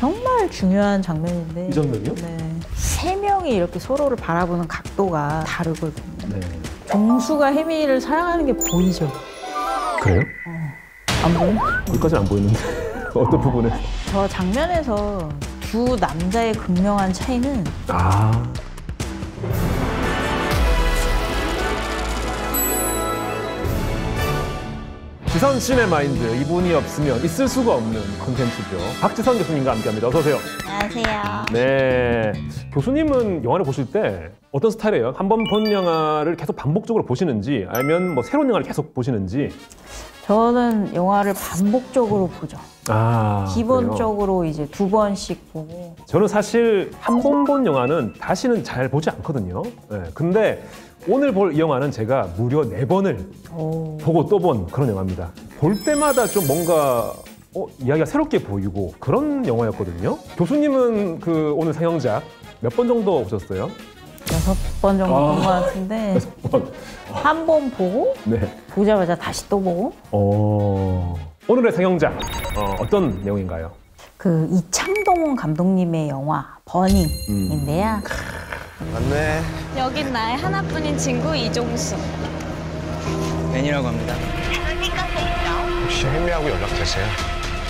정말 중요한 장면인데. 이 장면이요? 네. 세 명이 이렇게 서로를 바라보는 각도가 다르거든요. 네. 종수가 혜미를 사랑하는 게 보이죠? 그래요? 안 보여? 거기까지는 안 보이는데 어떤 부분에서? 저 장면에서 두 남자의 극명한 차이는 지선 시네마인드, 이분이 없으면 있을 수가 없는 콘텐츠죠. 박지선 교수님과 함께합니다. 어서 오세요. 안녕하세요. 네, 교수님은 영화를 보실 때 어떤 스타일이에요? 한 번 본 영화를 계속 반복적으로 보시는지 아니면 뭐 새로운 영화를 계속 보시는지? 저는 영화를 반복적으로 보죠. 기본적으로 그래요? 이제 2번씩 보고. 저는 사실 한 번 본 영화는 다시는 잘 보지 않거든요. 네, 근데 오늘 볼 이 영화는 제가 무려 4번을 보고 또 본 그런 영화입니다. 볼 때마다 좀 뭔가 이야기가 새롭게 보이고 그런 영화였거든요. 교수님은 그 오늘 상영작 몇 번 정도 보셨어요? 6번 정도 본 것 같은데 6번. 한 번 보고 네. 보자마자 다시 또 보고. 오늘의 상영작 어떤 내용인가요? 그 이창동 감독님의 영화 버닝인데요. 맞네. 여긴 나의 하나뿐인 친구 이종수. 벤이라고 합니다. 혹시 혜미하고 연락되세요?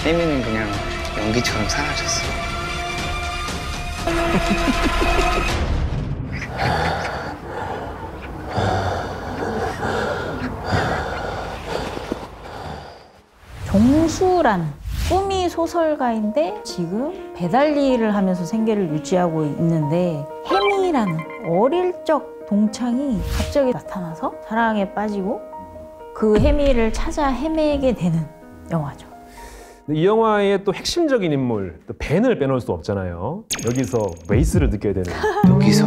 혜미는 그냥 연기처럼 사라졌어. 종수란 꿈이 소설가인데 지금 배달 일을 하면서 생계를 유지하고 있는데 혜미라는 어릴 적 동창이 갑자기 나타나서 사랑에 빠지고 그 혜미를 찾아 헤매게 되는 영화죠. 이 영화의 또 핵심적인 인물, 또 벤을 빼놓을 수 없잖아요. 여기서 베이스를 느껴야 되는. 여기서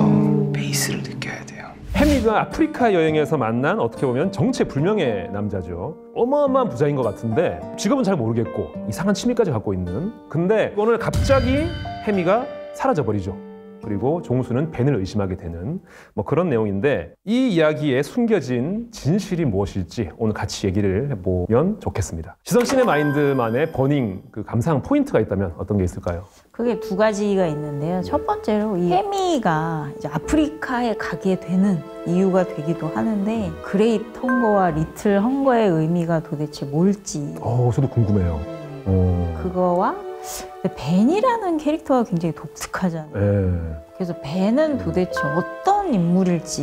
베이스를 느껴야 돼요. 혜미가 아프리카 여행에서 만난 어떻게 보면 정체불명의 남자죠. 어마어마한 부자인 것 같은데 직업은 잘 모르겠고 이상한 취미까지 갖고 있는. 근데 오늘 갑자기 혜미가 사라져버리죠. 그리고 종수는 벤을 의심하게 되는 뭐 그런 내용인데 이 이야기에 숨겨진 진실이 무엇일지 오늘 같이 얘기를 해보면 좋겠습니다. 지선 시네마인드만의 버닝 그 감상 포인트가 있다면 어떤 게 있을까요? 그게 2가지가 있는데요. 첫 번째로 이 혜미가 이제 아프리카에 가게 되는 이유가 되기도 하는데 그레이트 헝거와 리틀 헝거의 의미가 도대체 뭘지. 저도 궁금해요. 그거와 벤이라는 캐릭터가 굉장히 독특하잖아요. 그래서 벤은 도대체 어떤 인물일지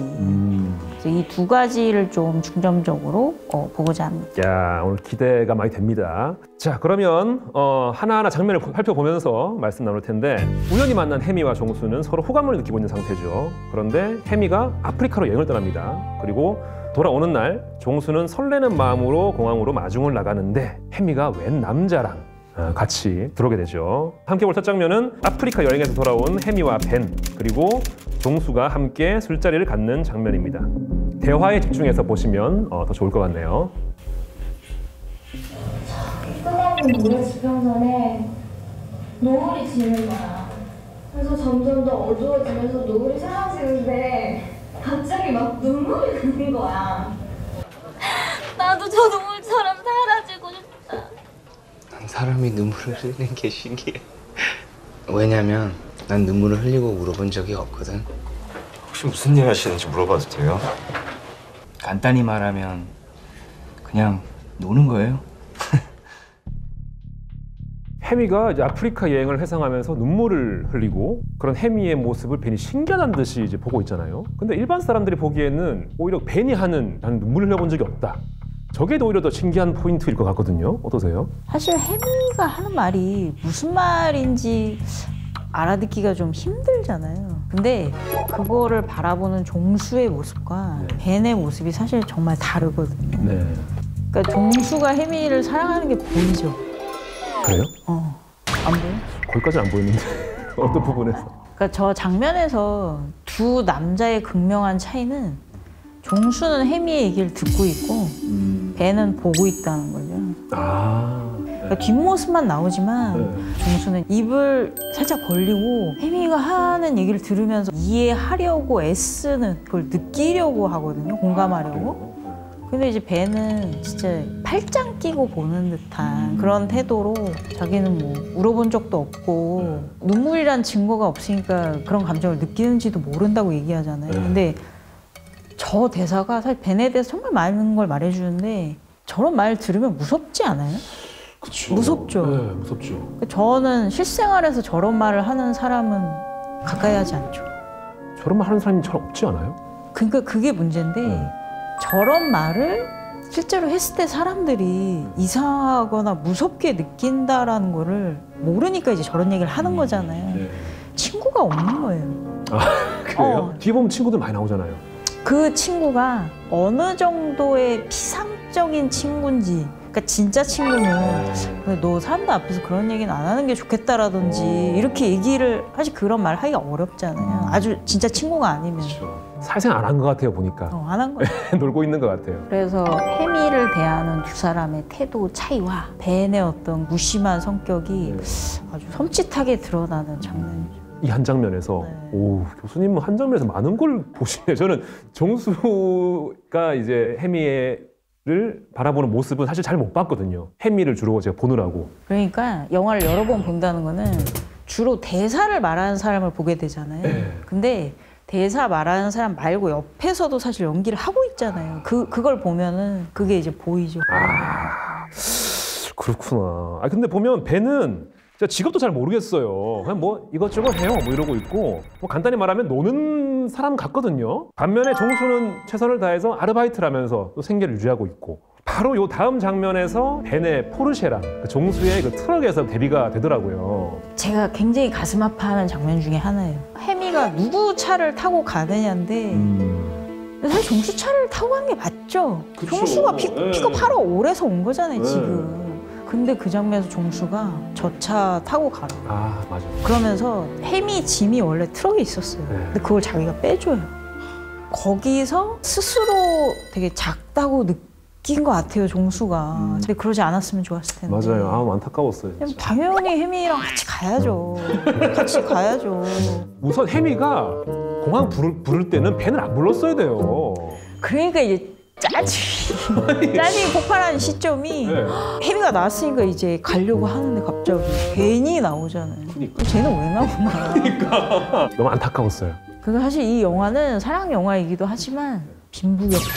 이 2가지를 좀 중점적으로 보고자 합니다. 야, 오늘 기대가 많이 됩니다. 자, 그러면 하나하나 장면을 살펴보면서 말씀 나눌 텐데 우연히 만난 혜미와 종수는 서로 호감을 느끼고 있는 상태죠. 그런데 혜미가 아프리카로 여행을 떠납니다. 그리고 돌아오는 날 종수는 설레는 마음으로 공항으로 마중을 나가는데 혜미가 웬 남자랑 같이 들어오게 되죠. 함께 볼 첫 장면은 아프리카 여행에서 돌아온 혜미와 벤 그리고 종수가 함께 술자리를 갖는 장면입니다. 대화에 집중해서 보시면 더 좋을 것 같네요. 끝나는 노래 지평선에 노을이 지는 거야. 그래서 점점 더 어두워지면서 노을이 사라지는데 갑자기 막 눈물이 나는 거야. 나도 저 노을처럼 사라지고 싶다. 난 사람이 눈물을 흘리는 게 신기해. 왜냐면 난 눈물을 흘리고 울어본 적이 없거든. 혹시 무슨 일 하시는지 물어봐도 돼요? 간단히 말하면 그냥 노는 거예요. 혜미가 이제 아프리카 여행을 회상하면서 눈물을 흘리고 그런 혜미의 모습을 벤이 신기하다는 듯이 이제 보고 있잖아요. 근데 일반 사람들이 보기에는 오히려 벤이 나는 눈물을 흘려본 적이 없다. 저게 오히려 더 신기한 포인트일 것 같거든요. 어떠세요? 사실 혜미가 하는 말이 무슨 말인지 알아듣기가 좀 힘들잖아요. 근데 그거를 바라보는 종수의 모습과 벤의 모습이 사실 정말 다르거든요. 네. 그러니까 종수가 혜미를 사랑하는 게 보이죠. 그래요? 안 보여? 거기까지는 안 보이는데 어떤 부분에서? 그러니까 저 장면에서 두 남자의 극명한 차이는 종수는 혜미의 얘기를 듣고 있고 벤은 보고 있다는 거죠. 그러니까 뒷모습만 나오지만 종수는 입을 살짝 벌리고 혜미가 하는 얘기를 들으면서 이해하려고 애쓰는 그걸 느끼려고 하거든요. 공감하려고. 근데 이제 벤은 진짜 팔짱 끼고 보는 듯한 그런 태도로 자기는 뭐 울어본 적도 없고 눈물이란 증거가 없으니까 그런 감정을 느끼는지도 모른다고 얘기하잖아요. 근데 저 대사가 사실 벤에 대해서 정말 많은 걸 말해주는데 저런 말 들으면 무섭지 않아요? 그쵸. 무섭죠. 네, 무섭죠. 저는 실생활에서 저런 말을 하는 사람은 가까이 하지 않죠. 저런 말 하는 사람이 잘 없지 않아요? 그러니까 그게 문제인데 저런 말을 실제로 했을 때 사람들이 이상하거나 무섭게 느낀다라는 거를 모르니까 이제 저런 얘기를 하는 거잖아요. 네. 친구가 없는 거예요. 아, 그래요? 뒤에 보면 친구들 많이 나오잖아요. 그 친구가 어느 정도의 피상적인 친구인지, 그러니까 진짜 친구는 너 사람들 앞에서 그런 얘기는 안 하는 게 좋겠다라든지 이렇게 얘기를 사실 그런 말 하기가 어렵잖아요. 아주 진짜 친구가 아니면. 살생 안 한 것 같아요, 보니까. 안 한 거예요. 놀고 있는 것 같아요. 그래서 해미를 대하는 두 사람의 태도 차이와 벤의 어떤 무심한 성격이 아주 섬찟하게 드러나는 장면이죠. 이 한 장면에서 오, 교수님은 한 장면에서 많은 걸 보시네요. 저는 정수가 이제 해미를 바라보는 모습은 사실 잘 못 봤거든요. 해미를 주로 제가 보느라고. 그러니까 영화를 여러 번 본다는 거는 주로 대사를 말하는 사람을 보게 되잖아요. 근데 대사 말하는 사람 말고 옆에서도 사실 연기를 하고 있잖아요. 그걸 보면은 그게 이제 보이죠. 아, 그렇구나. 아, 근데 보면 벤은 진짜 직업도 잘 모르겠어요. 그냥 뭐 이것저것 해요. 뭐 이러고 있고. 뭐 간단히 말하면 노는 사람 같거든요. 반면에 종수는 최선을 다해서 아르바이트를 하면서 또 생계를 유지하고 있고. 바로 요 다음 장면에서 벤의 포르쉐랑 그 종수의 그 트럭에서 대비가 되더라고요. 제가 굉장히 가슴 아파하는 장면 중에 하나예요. 해미가 누구 차를 타고 가느냐인데 사실 종수 차를 타고 가는 게 맞죠. 그쵸. 종수가 픽업하러 오래서 온 거잖아요, 지금. 근데 그 장면에서 종수가 저 차 타고 가라. 아, 맞아. 그러면서 해미 짐이 원래 트럭에 있었어요. 근데 그걸 자기가 빼줘요. 거기서 스스로 되게 작다고 느낀 것 같아요, 종수가. 근데 그러지 않았으면 좋았을 텐데. 맞아요. 아, 안타까웠어요. 진짜. 당연히 해미랑 같이 가야죠. 같이 가야죠. 우선 해미가 공항 부를 때는 벤을 안 불렀어야 돼요. 그러니까 이제 짜증이 폭발하는 시점이 해미가 나왔으니까 이제 가려고 하는데 갑자기 벤이 나오잖아요. 쟤는 왜 나오나. 그러니까 너무 안타까웠어요. 그래서 사실 이 영화는 사랑 영화이기도 하지만 빈부격차,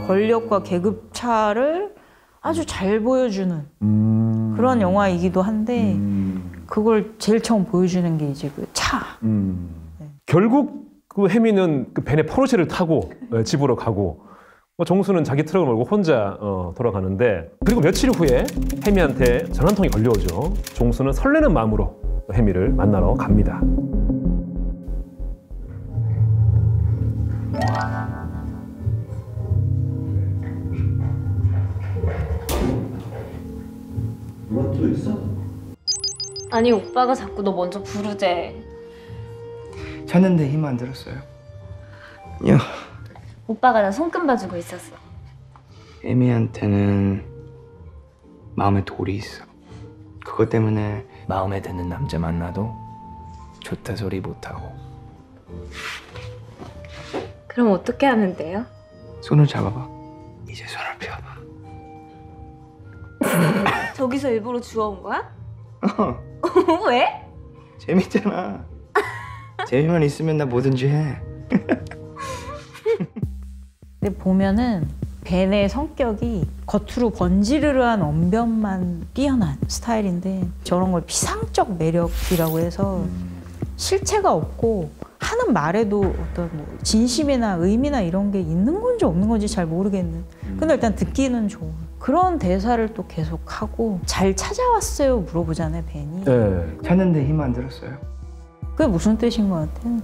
권력과 계급차를 아주 잘 보여주는 그런 영화이기도 한데 그걸 제일 처음 보여주는 게 이제 그 차. 결국 그 해미는 그 벤의 포르쉐를 타고 집으로 가고 종수는 자기 트럭을 몰고 혼자 돌아가는데 그리고 며칠 후에 해미한테 전화 한 통이 걸려오죠. 종수는 설레는 마음으로 해미를 만나러 갑니다. 아니 오빠가 자꾸 너 먼저 부르재. 찾는데 힘 안 들었어요. 야, 오빠가 나 손금 봐주고 있었어. 에미한테는 마음에 돌이 있어. 그것 때문에 마음에 드는 남자 만나도 좋다 소리 못하고. 그럼 어떻게 하면 돼요? 손을 잡아봐. 이제 손을 펴봐. 저기서 일부러 주워온 거야? 왜? 재밌잖아. 재미만 있으면 나 뭐든지 해. 근데 보면은 벤의 성격이 겉으로 번지르르한 언변만 뛰어난 스타일인데 저런 걸 피상적 매력이라고 해서 실체가 없고 하는 말에도 어떤 뭐 진심이나 의미나 이런 게 있는 건지 없는 건지 잘 모르겠는. 근데 일단 듣기는 좋은 그런 대사를 또 계속 하고 잘 찾아왔어요 물어보잖아요 벤이. 네. 찾는데 힘 안 들었어요. 그게 무슨 뜻인 것 같아요?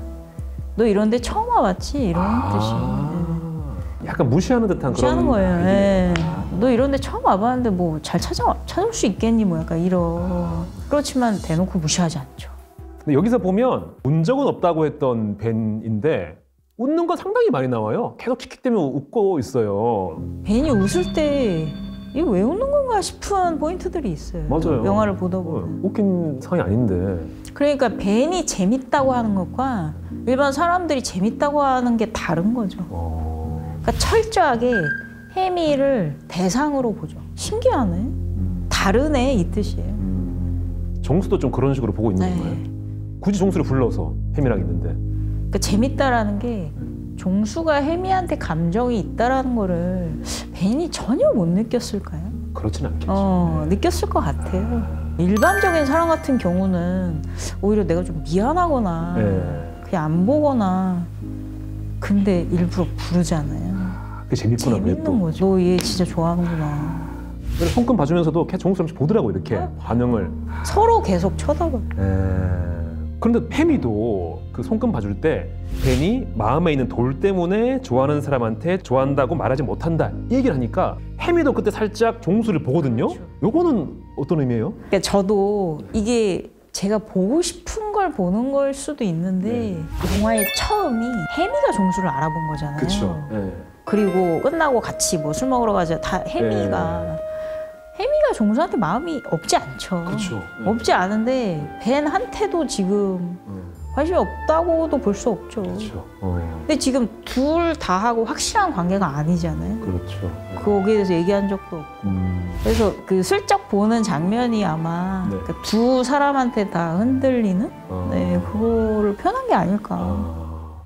너 이런 데 처음 와봤지? 이런 뜻이. 약간 무시하는 듯한 무시하는 그런. 거예요. 예. 너 이런 데 처음 와봤는데 뭐 잘 찾아올 수 있겠니? 뭐 약간 이런. 그렇지만 대놓고 무시하지 않죠. 근데 여기서 보면 운 적은 없다고 했던 벤인데 웃는 건 상당히 많이 나와요. 계속 킥킥대며 웃고 있어요. 벤이 웃을 때 이거 왜 웃는 건가 싶은 포인트들이 있어요. 맞아요. 영화를 보다 보면. 웃긴 상황이 아닌데. 그러니까 벤이 재밌다고 하는 것과 일반 사람들이 재밌다고 하는 게 다른 거죠. 그러니까 철저하게 혜미를 대상으로 보죠. 신기하네. 다르네 이 뜻이에요. 정수도 좀 그런 식으로 보고 있는 건가요? 굳이 정수를 불러서 혜미랑 있는데. 그러니까 재밌다라는 게 종수가 혜미한테 감정이 있다라는 거를 벤이 전혀 못 느꼈을까요? 그렇진 않겠죠. 느꼈을 것 같아요. 일반적인 사람 같은 경우는 오히려 내가 좀 미안하거나 그냥 안 보거나 근데 일부러 부르잖아요. 그게 재밌구나. 재밌는 거죠. 너 얘 진짜 좋아하는구나. 손금 봐주면서도 걔 정수 잠시 보더라고 이렇게 반응을. 서로 계속 쳐다봐요. 그런데 혜미도 그 손금 봐줄 때 벤이 마음에 있는 돌 때문에 좋아하는 사람한테 좋아한다고 말하지 못한다 이 얘기를 하니까 혜미도 그때 살짝 종수를 보거든요. 그렇죠. 요거는 어떤 의미예요? 그러니까 저도 이게 제가 보고 싶은 걸 보는 걸 수도 있는데 영화의 처음이 혜미가 종수를 알아본 거잖아요. 그렇죠. 그리고 끝나고 같이 뭐 술 먹으러 가자 다 혜미가 종수한테 마음이 없지 않죠. 그렇죠. 없지 않은데 벤한테도 지금 관심이 없다고도 볼 수 없죠. 그렇죠. 근데 지금 둘 다 하고 확실한 관계가 아니잖아요. 그렇죠. 거기에 대해서 얘기한 적도 없고. 그래서 그 슬쩍 보는 장면이 아마 그러니까 두 사람한테 다 흔들리는 그거를 표현한 게 아닐까.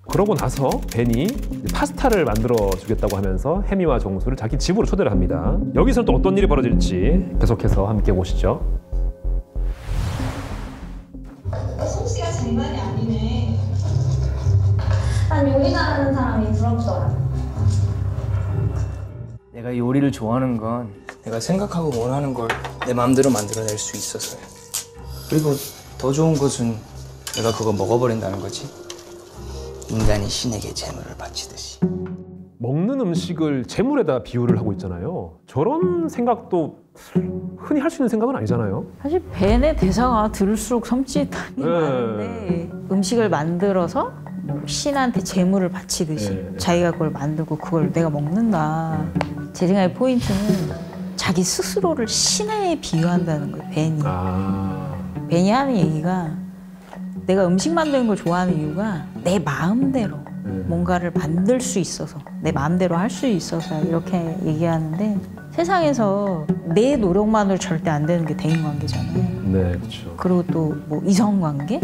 그러고 나서 벤이 파스타를 만들어 주겠다고 하면서 혜미와 정수를 자기 집으로 초대를 합니다. 여기서 또 어떤 일이 벌어질지 계속해서 함께 보시죠. 솜씨가 장난이 아니네. 난 요리 잘하는 사람이 부럽더라. 내가 요리를 좋아하는 건 내가 생각하고 원하는 걸 내 마음대로 만들어낼 수 있어서요. 그리고 더 좋은 것은 내가 그거 먹어버린다는 거지. 인간이 신에게 재물을 바치듯이. 먹는 음식을 재물에다 비유를 하고 있잖아요. 저런 생각도 흔히 할 수 있는 생각은 아니잖아요. 사실 벤의 대사가 들을수록 섬찟함이 많은데 음식을 만들어서 뭐 신한테 재물을 바치듯이 자기가 그걸 만들고 그걸 내가 먹는다. 제 생각의 포인트는 자기 스스로를 신에 비유한다는 거예요. 벤이 하는 얘기가 내가 음식 만드는 걸 좋아하는 이유가 내 마음대로 뭔가를 만들 수 있어서 내 마음대로 할 수 있어서 이렇게 얘기하는데 세상에서 내 노력만으로 절대 안 되는 게 대인관계잖아요. 네, 그렇죠. 그리고 또 뭐 이성관계?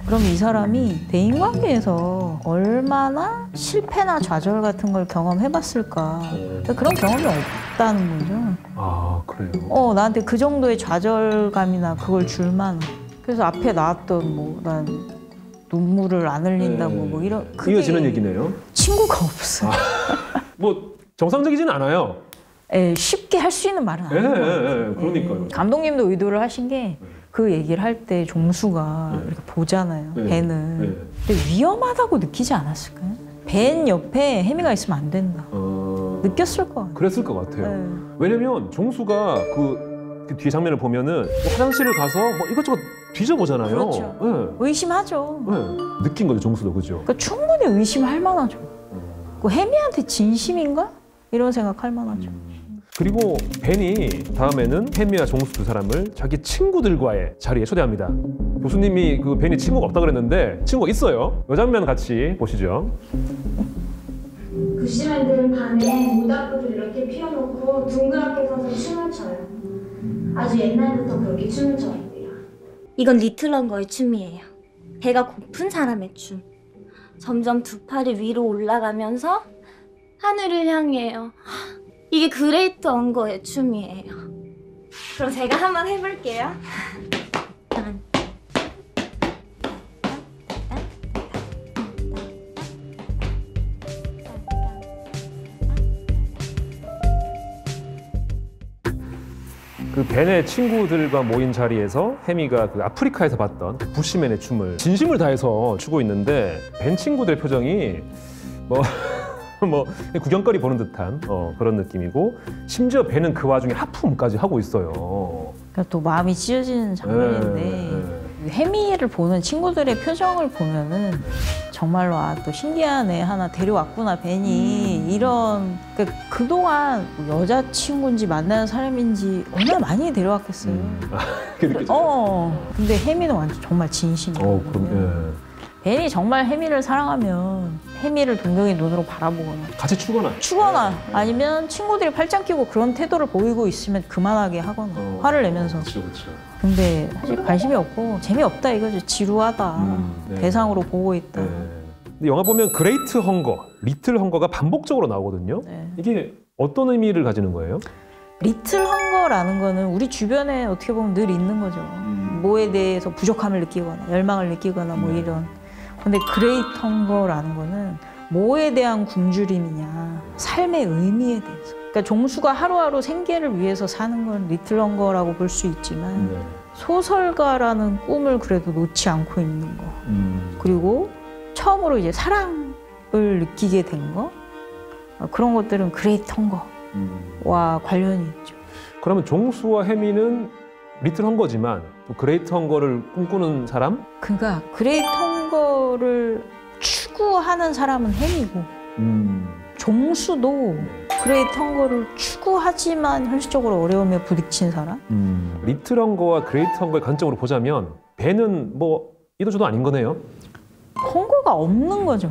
그럼 이 사람이 대인관계에서 얼마나 실패나 좌절 같은 걸 경험해봤을까? 그런 경험이 없다는 거죠. 아, 그래요? 나한테 그 정도의 좌절감이나 그걸 줄 만한. 그래서 앞에 나왔던 뭐 난 눈물을 안 흘린다고 뭐 이런 이어지는 얘기네요. 친구가 없어. 뭐 정상적이진 않아요. 쉽게 할 수 있는 말은 아니에요. 그러니까요. 감독님도 의도를 하신 게 그 얘기를 할 때 종수가 이렇게 보잖아요. 벤을. 근데 위험하다고 느끼지 않았을까요? 벤 옆에 혜미가 있으면 안 된다. 느꼈을 것 같아요. 그랬을 것 같아요. 왜냐면 종수가 그 뒤에 장면을 보면은 뭐 화장실을 가서 뭐 이것저것 뒤져보잖아요. 그렇죠. 의심하죠. 느낀 거죠, 종수도. 그죠? 그러니까 충분히 의심할 만하죠. 그 혜미한테 진심인가? 이런 생각할 만하죠. 그리고 벤이 다음에는 혜미와 종수 두 사람을 자기 친구들과의 자리에 초대합니다. 교수님이 그 벤이 친구가 없다 그랬는데 친구가 있어요. 이 장면 같이 보시죠. 구시맨들은 반에 모닥불을 이렇게 피워놓고 둥그렇게 서서 춤을 춰요. 아주 옛날부터 그렇게 춤을 췄대요. 이건 리틀런거의 춤이에요. 배가 고픈 사람의 춤. 점점 두 팔이 위로 올라가면서 하늘을 향해요. 이게 그레이트 언거의 춤이에요. 그럼 제가 한번 해볼게요. 그 벤의 친구들과 모인 자리에서 혜미가 그 아프리카에서 봤던 부시맨의 춤을 진심을 다해서 추고 있는데 벤 친구들의 표정이 뭐 구경거리 보는 듯한 그런 느낌이고 심지어 벤은 그 와중에 하품까지 하고 있어요. 그러니까 또 마음이 찢어지는 장면인데 혜미를 보는 친구들의 표정을 보면은 정말로 또 신기한 애 하나 데려왔구나 벤이 이런 그러니까 그동안 여자친구인지 만나는 사람인지 얼마나 많이 데려왔겠어요. 그렇게 느껴져요. 근데 혜미는 완전 정말 진심이에요. 벤이 정말 혜미를 사랑하면 혜미를 동경의 눈으로 바라보거나 같이 추거나 아니면 친구들이 팔짱 끼고 그런 태도를 보이고 있으면 그만하게 하거나 화를 내면서. 그렇죠. 근데 사실 관심이 없고 재미없다 이거지. 지루하다. 네. 대상으로 보고 있다. 네. 근데 영화 보면 그레이트 헝거, 리틀 헝거가 반복적으로 나오거든요. 네. 이게 어떤 의미를 가지는 거예요? 리틀 헝거라는 거는 우리 주변에 어떻게 보면 늘 있는 거죠. 뭐에 대해서 부족함을 느끼거나 열망을 느끼거나 뭐 이런. 근데 그레이트 헝거라는 거는 뭐에 대한 굶주림이냐, 삶의 의미에 대해서. 그러니까 종수가 하루하루 생계를 위해서 사는 건 리틀 헝거라고 볼 수 있지만 소설가라는 꿈을 그래도 놓지 않고 있는 거. 그리고 처음으로 이제 사랑을 느끼게 된 거. 그런 것들은 그레이트 헝거와 관련이 있죠. 그러면 종수와 혜미는 리틀 헝거지만 또 그레이트 헝거를 꿈꾸는 사람? 그러니까 그레이트 헝거를 추구하는 사람은 혜미고 종수도 그레이트 헝거를 추구하지만 현실적으로 어려움에 부딪힌 사람? 리틀 헝거와 그레이트 헝거의 관점으로 보자면 벤은 뭐 이도저도 아닌 거네요. 헝거가 없는 거죠.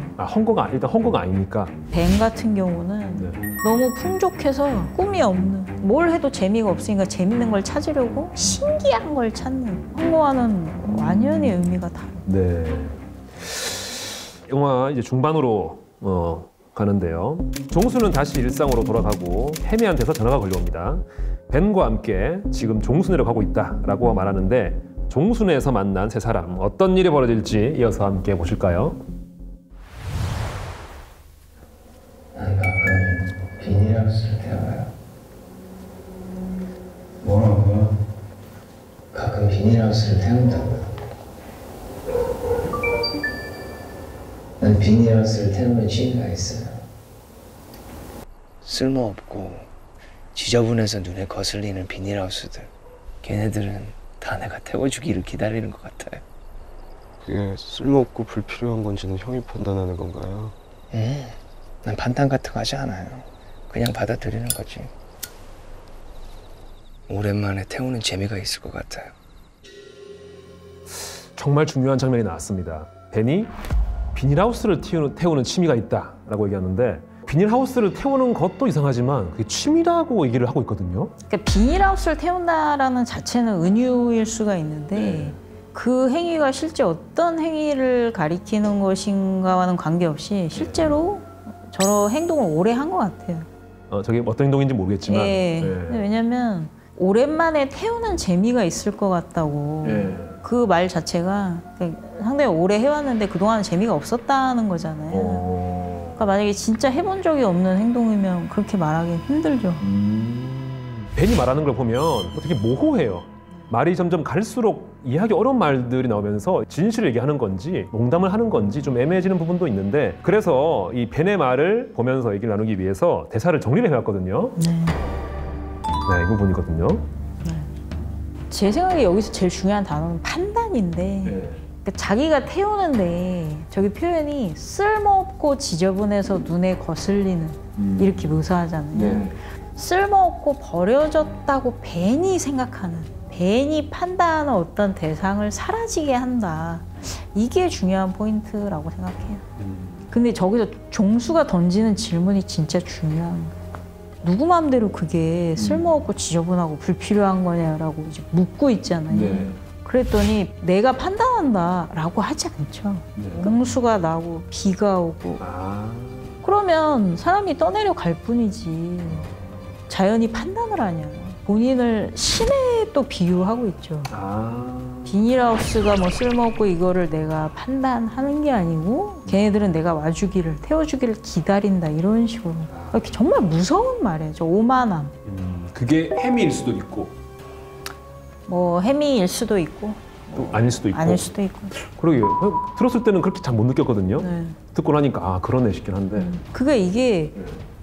일단 헝거가 아니니까. 벤 같은 경우는 너무 풍족해서 꿈이 없는, 뭘 해도 재미가 없으니까 재밌는 걸 찾으려고 신기한 걸 찾는, 헝거와는 완전히 의미가 다르죠. 네. 영화 이제 중반으로 가는데요. 종수는 다시 일상으로 돌아가고 혜미한테서 전화가 걸려옵니다. 벤과 함께 지금 종순회로 가고 있다라고 말하는데 종순회에서 만난 세 사람 어떤 일이 벌어질지 이어서 함께 보실까요? 난 가끔 비닐하우스를 태워요. 뭐라고요? 가끔 비닐하우스를 태운다고요. 난 비닐하우스를 태우는 취미가 있어요. 쓸모없고 지저분해서 눈에 거슬리는 비닐하우스들. 걔네들은 다 내가 태워주기를 기다리는 것 같아요. 그게 쓸모없고 불필요한 건지는 형이 판단하는 건가요? 난 판단 같은 거 하지 않아요. 그냥 받아들이는 거지. 오랜만에 태우는 재미가 있을 것 같아요. 정말 중요한 장면이 나왔습니다. 벤이 비닐하우스를 태우는 취미가 있다라고 얘기하는데 비닐하우스를 태우는 것도 이상하지만 그게 취미라고 얘기를 하고 있거든요. 그러니까 비닐하우스를 태운다라는 자체는 은유일 수가 있는데 그 행위가 실제 어떤 행위를 가리키는 것인가와는 관계없이 실제로 저런 행동을 오래 한 것 같아요. 저게 어떤 행동인지 모르겠지만. 왜냐면 오랜만에 태우는 재미가 있을 것 같다고. 그 말 자체가 상당히 오래 해왔는데 그동안 재미가 없었다는 거잖아요. 그러니까 만약에 진짜 해본 적이 없는 행동이면 그렇게 말하기 힘들죠. 벤이 말하는 걸 보면 되게 모호해요. 말이 점점 갈수록 이해하기 어려운 말들이 나오면서 진실을 얘기하는 건지 농담을 하는 건지 좀 애매해지는 부분도 있는데 그래서 이 벤의 말을 보면서 얘기를 나누기 위해서 대사를 정리를 해왔거든요. 네, 이 부분이거든요. 제 생각에 여기서 제일 중요한 단어는 판단인데 그러니까 자기가 태우는데 저기 표현이 쓸모없고 지저분해서 눈에 거슬리는 이렇게 묘사하잖아요. 쓸모없고 버려졌다고 벤이 생각하는, 벤이 판단하는 어떤 대상을 사라지게 한다. 이게 중요한 포인트라고 생각해요. 근데 저기서 종수가 던지는 질문이 진짜 중요한 거예요. 누구 마음대로 그게 쓸모없고 지저분하고 불필요한 거냐라고 이제 묻고 있잖아요. 그랬더니 내가 판단한다라고 하지 않죠. 홍수가 나고 비가 오고 그러면 사람이 떠내려 갈 뿐이지 자연이 판단을 하냐. 본인을 신에 또 비유하고 있죠. 비닐하우스가 뭐 쓸모없고 이거를 내가 판단하는 게 아니고 걔네들은 내가 와주기를, 태워주기를 기다린다 이런 식으로. 이렇게 정말 무서운 말이에요. 저 오만함. 그게 혜미일 수도 있고 뭐 혜미일 수도 있고 또 아닐 수도 있고 아닐 수도 있고. 그러게요. 들었을 때는 그렇게 잘 못 느꼈거든요. 듣고 나니까 그러네 싶긴 한데 그게 이게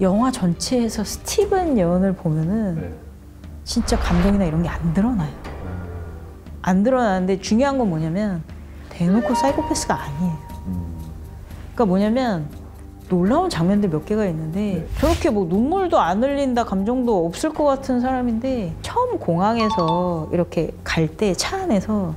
영화 전체에서 스티븐 예언을 보면은 진짜 감동이나 이런 게 안 드러나요. 안 드러나는데 중요한 건 뭐냐면 대놓고 사이코패스가 아니에요. 그러니까 뭐냐면 놀라운 장면들 몇 개가 있는데 저렇게 뭐 눈물도 안 흘린다, 감정도 없을 것 같은 사람인데 처음 공항에서 이렇게 갈 때 차 안에서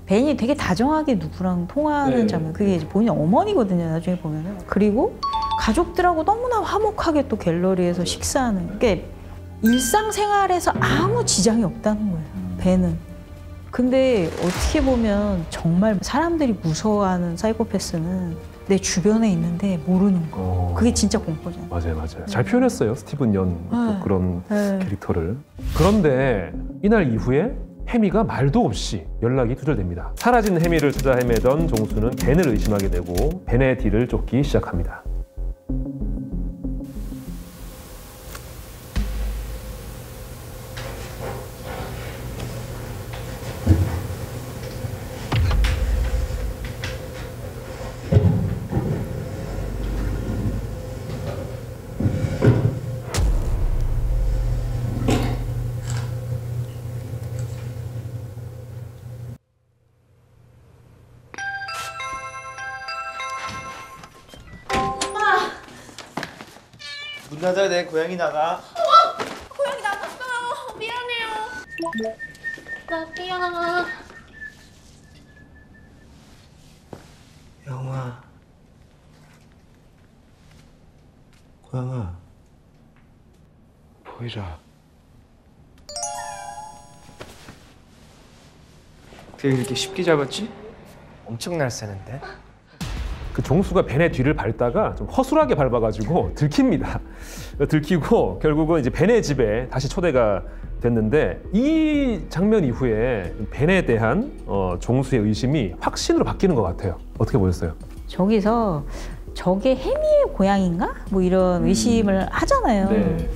벤이 되게 다정하게 누구랑 통화하는 네. 장면. 그게 이제 본인 어머니거든요. 나중에 보면은. 그리고 가족들하고 너무나 화목하게 또 갤러리에서 식사하는. 그러니까 일상생활에서 아무 지장이 없다는 거예요. 벤은. 근데 어떻게 보면 정말 사람들이 무서워하는 사이코패스는 내 주변에 있는데 모르는 거. 그게 진짜 공포잖아요. 맞아요. 잘 표현했어요. 스티븐 연 네. 그런 네. 캐릭터를. 그런데 이날 이후에 해미가 말도 없이 연락이 두절됩니다. 사라진 해미를 찾아 헤매던 종수는 벤을 의심하게 되고 벤의 뒤를 쫓기 시작합니다. 문 닫아야 돼. 고양이 나가. 고양이 나갔어요. 미안해요. 나비야. 영아. 고양아. 보이라. 어떻게 이렇게 쉽게 잡았지? 엄청 날쌔는데? 그 종수가 벤의 뒤를 밟다가 좀 허술하게 밟아가지고 들킵니다. 들키고 결국은 이제 벤의 집에 다시 초대가 됐는데 이 장면 이후에 벤에 대한 종수의 의심이 확신으로 바뀌는 것 같아요. 어떻게 보셨어요? 저기서 저게 해미의 고향인가? 뭐 이런 의심을 하잖아요. 네.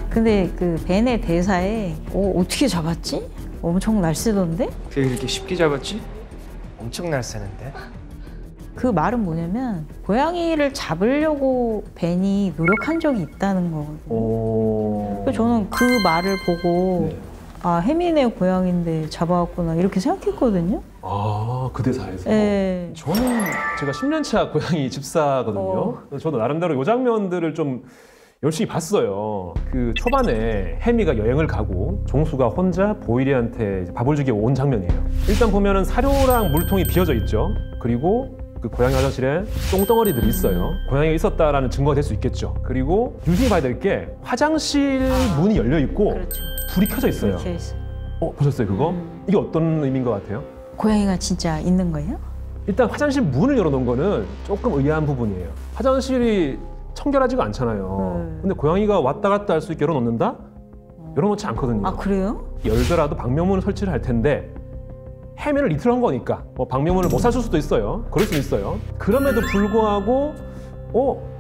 근데 그 벤의 대사에 어떻게 잡았지? 엄청 날쌔던데? 어떻게 이렇게 쉽게 잡았지? 엄청 날쌔는데? 그 말은 뭐냐면 고양이를 잡으려고 벤이 노력한 적이 있다는 거거든요. 그래서 저는 그 말을 보고 네. 아 해미네 고양인데 잡아왔구나 이렇게 생각했거든요. 아, 그 대사에서? 네. 저는 제가 10년차 고양이 집사거든요. 저도 나름대로 이 장면들을 좀 열심히 봤어요. 그 초반에 해미가 여행을 가고 종수가 혼자 보이리한테 이제 밥을 주기 온 장면이에요. 일단 보면은 사료랑 물통이 비어져 있죠. 그리고 그 고양이 화장실에 똥덩어리들이 있어요. 고양이가 있었다라는 증거가 될 수 있겠죠. 그리고 유심히 봐야 될 게 화장실 문이 열려 있고 그렇죠. 불이 켜져 있어요. 이렇게 있어. 보셨어요 그거? 이게 어떤 의미인 것 같아요? 고양이가 진짜 있는 거예요? 일단 화장실 문을 열어놓은 거는 조금 의아한 부분이에요. 화장실이 청결하지가 않잖아요. 근데 고양이가 왔다 갔다 할 수 있게 열어놓는다? 열어놓지 않거든요. 아 그래요? 열더라도 방명문을 설치를 할 텐데 해미를 이틀 한 거니까 뭐 방명문을 못 샀을 수도 있어요. 그럴 수도 있어요. 그럼에도 불구하고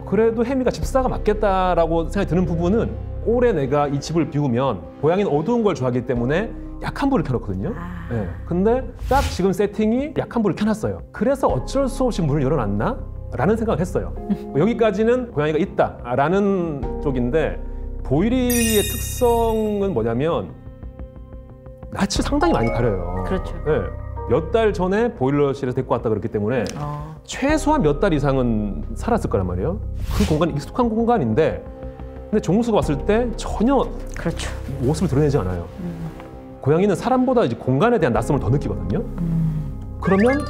그래도 해미가 집사가 맞겠다라고 생각이 드는 부분은 올해 내가 이 집을 비우면 고양이는 어두운 걸 좋아하기 때문에 약한 불을 켜놓거든요. 네. 근데 딱 지금 세팅이 약한 불을 켜놨어요. 그래서 어쩔 수 없이 문을 열어놨나? 라는 생각을 했어요. 여기까지는 고양이가 있다라는 쪽인데 보이리의 특성은 뭐냐면 낯을 상당히 많이 가려요. 그렇죠. 네. 몇 달 전에 보일러실에서 데리고 왔다 그랬기 때문에 최소한 몇 달 이상은 살았을 거란 말이에요. 그 공간이 익숙한 공간인데 근데 종수가 왔을 때 전혀 그렇죠. 모습을 드러내지 않아요. 고양이는 사람보다 이제 공간에 대한 낯섦을 더 느끼거든요. 그러면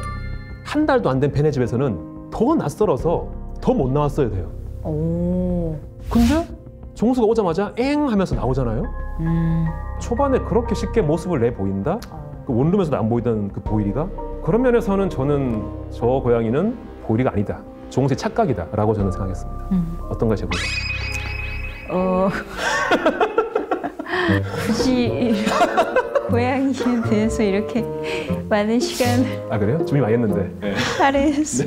한 달도 안 된 벤의 집에서는 더 낯설어서 더 못 나왔어야 돼요. 근데 종수가 오자마자 엥 하면서 나오잖아요. 초반에 그렇게 쉽게 모습을 내 보인다? 그 원룸에서도 안 보이던 그 보이리가? 그런 면에서는 저는 저 고양이는 보이리가 아니다. 종수의 착각이다 라고 저는 생각했습니다. 어떤가요, 제보? 굳이 고양이에 대해서 이렇게 많은 시간을 아 그래요? 준비 많이 했는데. 할애했어.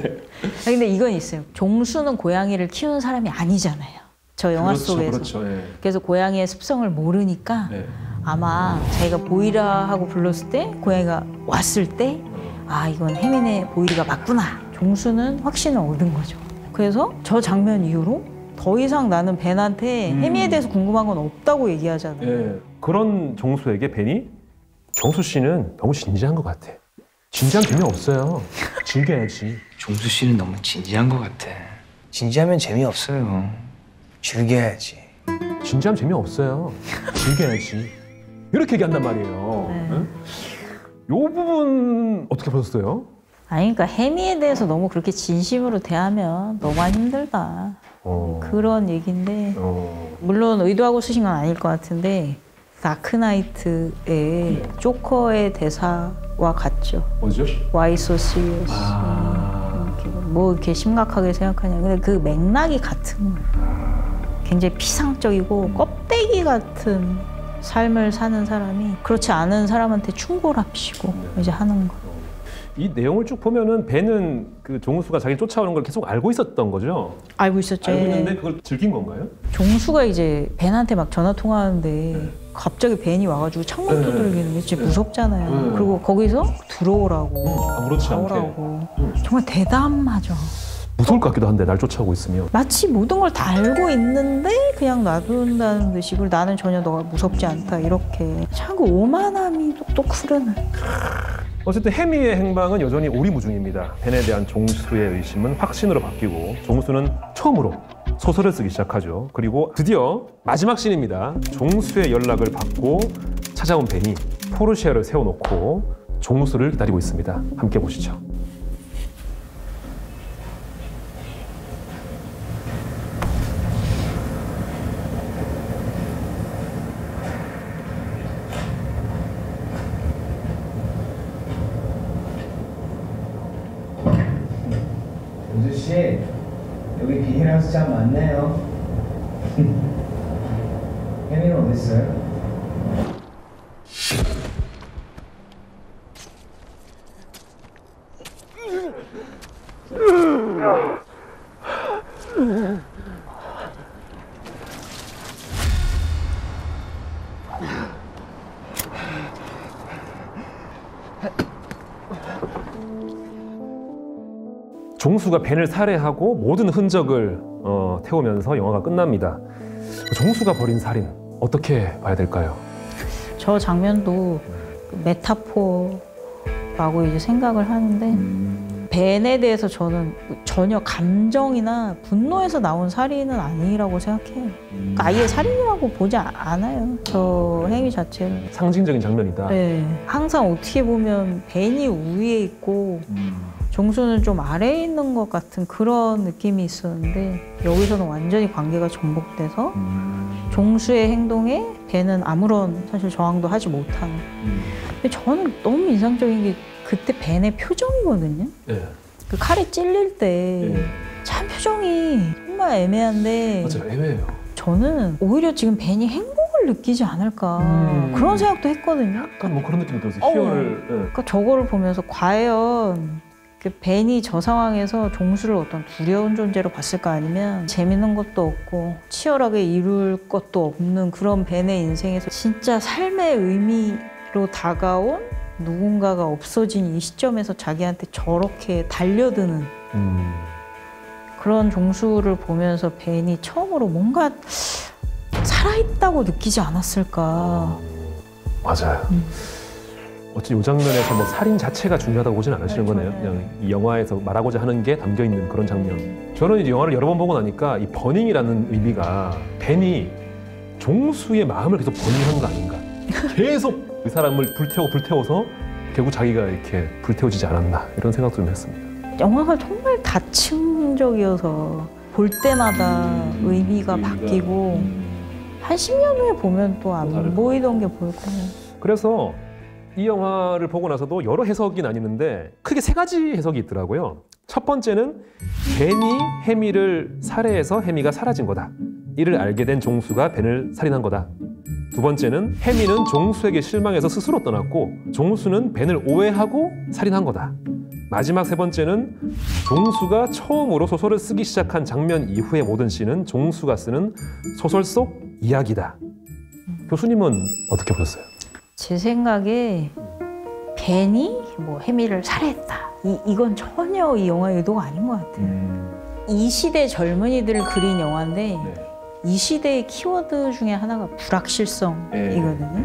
근데 이건 있어요. 종수는 고양이를 키우는 사람이 아니잖아요. 저 영화 속에서. 그렇죠. 네. 그래서 고양이의 습성을 모르니까 네. 아마 자기가 보이라 하고 불렀을 때 고양이가 왔을 때 아 이건 혜민의 보이리가 맞구나. 종수는 확신을 얻은 거죠. 그래서 저 장면 이후로 더 이상 나는 벤한테 혜미에 대해서 궁금한 건 없다고 얘기하잖아요. 네. 그런 종수에게 벤이 정수 씨는 너무 진지한 것 같아. 진지한 재미없어요. 즐겨야지. 종수 씨는 너무 진지한 것 같아. 진지하면 재미없어요. 즐겨야지. 진지하면 재미없어요. 즐겨야지. 이렇게 얘기한단 말이에요. 응? 요 부분 어떻게 보셨어요? 아니 그러니까 혜미에 대해서 너무 그렇게 진심으로 대하면 너만 힘들다. 그런 얘기인데 물론 의도하고 쓰신 건 아닐 것 같은데 다크나이트의 조커의 대사와 같죠. 뭐죠? Why so serious? 뭐 이렇게 심각하게 생각하냐. 근데 그 맥락이 같은 거예요. 굉장히 피상적이고 껍데기 같은 삶을 사는 사람이 그렇지 않은 사람한테 충고랍시고 이제 하는 거. 이 내용을 쭉 보면은 벤은 그 종수가 자기 쫓아오는 걸 계속 알고 있었던 거죠? 알고 있었죠. 알고 있는데 그걸 즐긴 건가요? 종수가 이제 벤한테 막 전화 통화하는데 갑자기 벤이 와가지고 창문 두들기는 게 진짜 무섭잖아요. 그리고 거기서 들어오라고, 아무렇지 않게. 나오라고. 정말 대담하죠. 무서울 것 같기도 한데 날 쫓아오고 있으면. 마치 모든 걸 다 알고 있는데 그냥 놔둔다는 듯이 그리고 나는 전혀 너가 무섭지 않다 이렇게 자꾸 오만함이 똑똑 흐르는. 어쨌든 혜미의 행방은 여전히 오리무중입니다. 벤에 대한 종수의 의심은 확신으로 바뀌고 종수는 처음으로 소설을 쓰기 시작하죠. 그리고 드디어 마지막 씬입니다. 종수의 연락을 받고 찾아온 벤이 포르쉐를 세워놓고 종수를 기다리고 있습니다. 함께 보시죠. 종수 씨, 여기 비닐하우스 참 많네요. 혜미는 어디 있어요? 종수가 벤을 살해하고 모든 흔적을 태우면서 영화가 끝납니다. 종수가 벌인 살인 어떻게 봐야 될까요? 저 장면도 메타포라고 이제 생각을 하는데 벤에 대해서 저는 전혀 감정이나 분노에서 나온 살인은 아니라고 생각해요. 그러니까 아예 살인이라고 보지 않아요. 저 행위 자체를. 상징적인 장면이다. 네, 항상 어떻게 보면 벤이 위에 있고 종수는 좀 아래에 있는 것 같은 그런 느낌이 있었는데 여기서는 완전히 관계가 전복돼서 종수의 행동에 벤은 아무런 사실 저항도 하지 못하는. 근데 저는 너무 인상적인 게 그때 벤의 표정이거든요. 네. 그 칼에 찔릴 때 참 표정이 정말 애매한데 맞아요, 애매해요. 저는 오히려 지금 벤이 행복을 느끼지 않을까 그런 생각도 했거든요. 약간 뭐 그런 느낌이 들었어요. 희열을. 그러니까 저거를 보면서 과연 그 벤이 저 상황에서 종수를 어떤 두려운 존재로 봤을까 아니면 재밌는 것도 없고 치열하게 이룰 것도 없는 그런 벤의 인생에서 진짜 삶의 의미로 다가온 누군가가 없어진 이 시점에서 자기한테 저렇게 달려드는 그런 종수를 보면서 벤이 처음으로 뭔가 살아있다고 느끼지 않았을까. 맞아요. 어쨌든 이 장면에서 뭐 살인 자체가 중요하다고 보진 않으시는 거네요. 그냥 이 영화에서 말하고자 하는 게 담겨 있는 그런 장면. 저는 이제 영화를 여러 번 보고 나니까 이 버닝이라는 의미가 벤이 종수의 마음을 계속 버닝한 거 아닌가. 계속 그 사람을 불태워서 결국 자기가 이렇게 불태워지지 않았나 이런 생각도 좀 했습니다. 영화가 정말 다층적이어서 볼 때마다 의미가 바뀌고 한 10년 후에 보면 또 안 보이던 게 보일 거예요. 그래서 이 영화를 보고 나서도 여러 해석이 나뉘는데 크게 세 가지 해석이 있더라고요. 첫 번째는 벤이 혜미를 살해해서 혜미가 사라진 거다. 이를 알게 된 종수가 벤을 살인한 거다. 두 번째는 혜미는 종수에게 실망해서 스스로 떠났고 종수는 벤을 오해하고 살인한 거다. 마지막 세 번째는 종수가 처음으로 소설을 쓰기 시작한 장면 이후의 모든 씬은 종수가 쓰는 소설 속 이야기다. 교수님은 어떻게 보셨어요? 제 생각에 벤이 뭐 혜미를 살해했다. 이건 전혀 이 영화의 의도가 아닌 것 같아요. 이 시대 젊은이들을 그린 영화인데 이 시대의 키워드 중에 하나가 불확실성이거든요.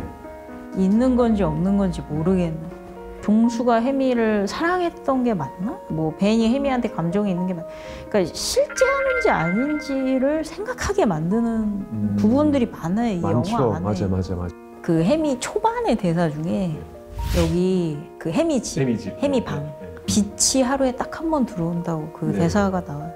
있는 건지 없는 건지 모르겠는. 종수가 혜미를 사랑했던 게 맞나? 뭐 벤이 혜미한테 감정이 있는 게 맞나? 그러니까 실제하는지 아닌지를 생각하게 만드는 부분들이 많아요, 이 많죠. 영화 안에. 맞아. 그 혜미 초반의 대사 중에 여기 그 혜미 집, 혜미 방 빛이 하루에 딱 한 번 들어온다고 그 대사가 나와요.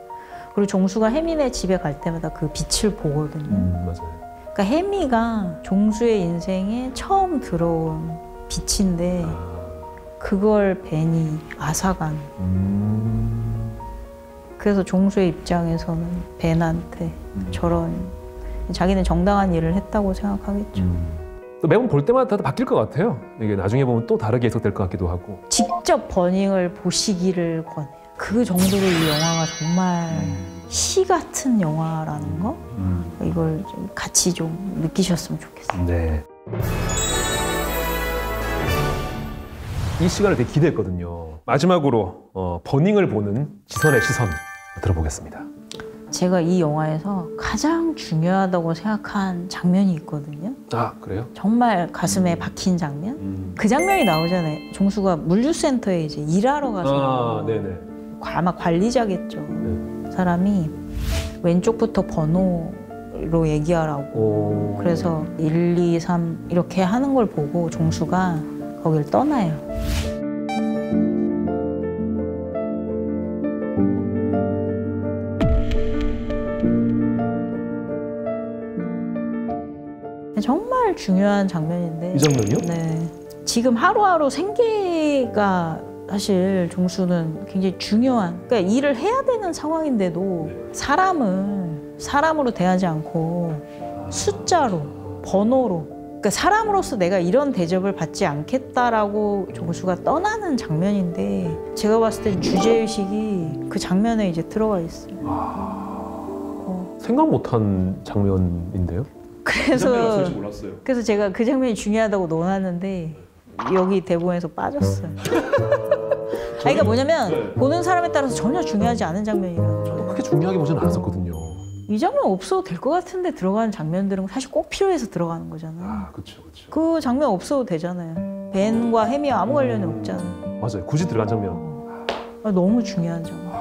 그리고 종수가 혜미네 집에 갈 때마다 그 빛을 보거든요. 맞아요. 그러니까 혜미가 종수의 인생에 처음 들어온 빛인데 그걸 벤이 앗아간. 그래서 종수의 입장에서는 벤한테 저런 자기는 정당한 일을 했다고 생각하겠죠. 또 매번 볼 때마다 다 바뀔 것 같아요. 이게 나중에 보면 또 다르게 해석될 것 같기도 하고. 직접 버닝을 보시기를 권해요. 그 정도로 이 영화가 정말 시 같은 영화라는 거 이걸 좀 같이 좀 느끼셨으면 좋겠어요. 네. 이 시간을 되게 기대했거든요. 마지막으로 버닝을 보는 지선의 시선 들어보겠습니다. 제가 이 영화에서 가장 중요하다고 생각한 장면이 있거든요. 아, 그래요? 정말 가슴에 박힌 장면? 그 장면이 나오잖아요. 종수가 물류센터에 이제 일하러 가서 네네. 아마 관리자겠죠. 사람이 왼쪽부터 번호로 얘기하라고. 그래서 1, 2, 3 이렇게 하는 걸 보고 종수가 거길 떠나요. 정말 중요한 장면인데. 이 장면이요? 네. 지금 하루하루 생계가 사실 종수는 굉장히 중요한, 그러니까 일을 해야 되는 상황인데도 사람을 사람으로 대하지 않고 숫자로, 번호로, 그러니까 사람으로서 내가 이런 대접을 받지 않겠다라고 종수가 떠나는 장면인데 제가 봤을 때 주제의식이 그 장면에 이제 들어가 있어요. 생각 못한 장면인데요? 그래서 제가 그 장면이 중요하다고 넣어놨는데 여기 대본에서 빠졌어요. 그러니까 뭐냐면 보는 사람에 따라서 전혀 중요하지 않은 장면이라. 저도 그렇게 중요하게 보지는 않았었거든요. 이 장면 없어도 될 것 같은데 들어가는 장면들은 사실 꼭 필요해서 들어가는 거잖아요. 아, 그렇죠. 그 장면 없어도 되잖아요. 벤과 혜미와 아무 관련이 없잖아요. 맞아요. 굳이 들어간 장면. 너무 중요한 장면.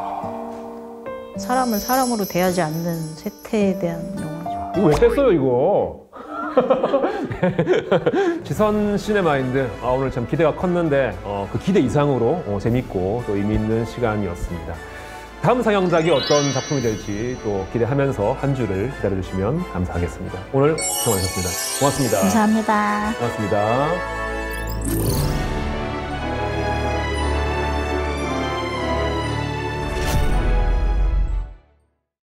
사람을 사람으로 대하지 않는 세태에 대한 영화죠. 이거 왜 뺐어요, 이거? 지선 시네마인드. 오늘 참 기대가 컸는데 그 기대 이상으로 재밌고 또 의미 있는 시간이었습니다. 다음 상영작이 어떤 작품이 될지 또 기대하면서 한 주를 기다려주시면 감사하겠습니다. 오늘 수고하셨습니다. 고맙습니다. 감사합니다. 고맙습니다.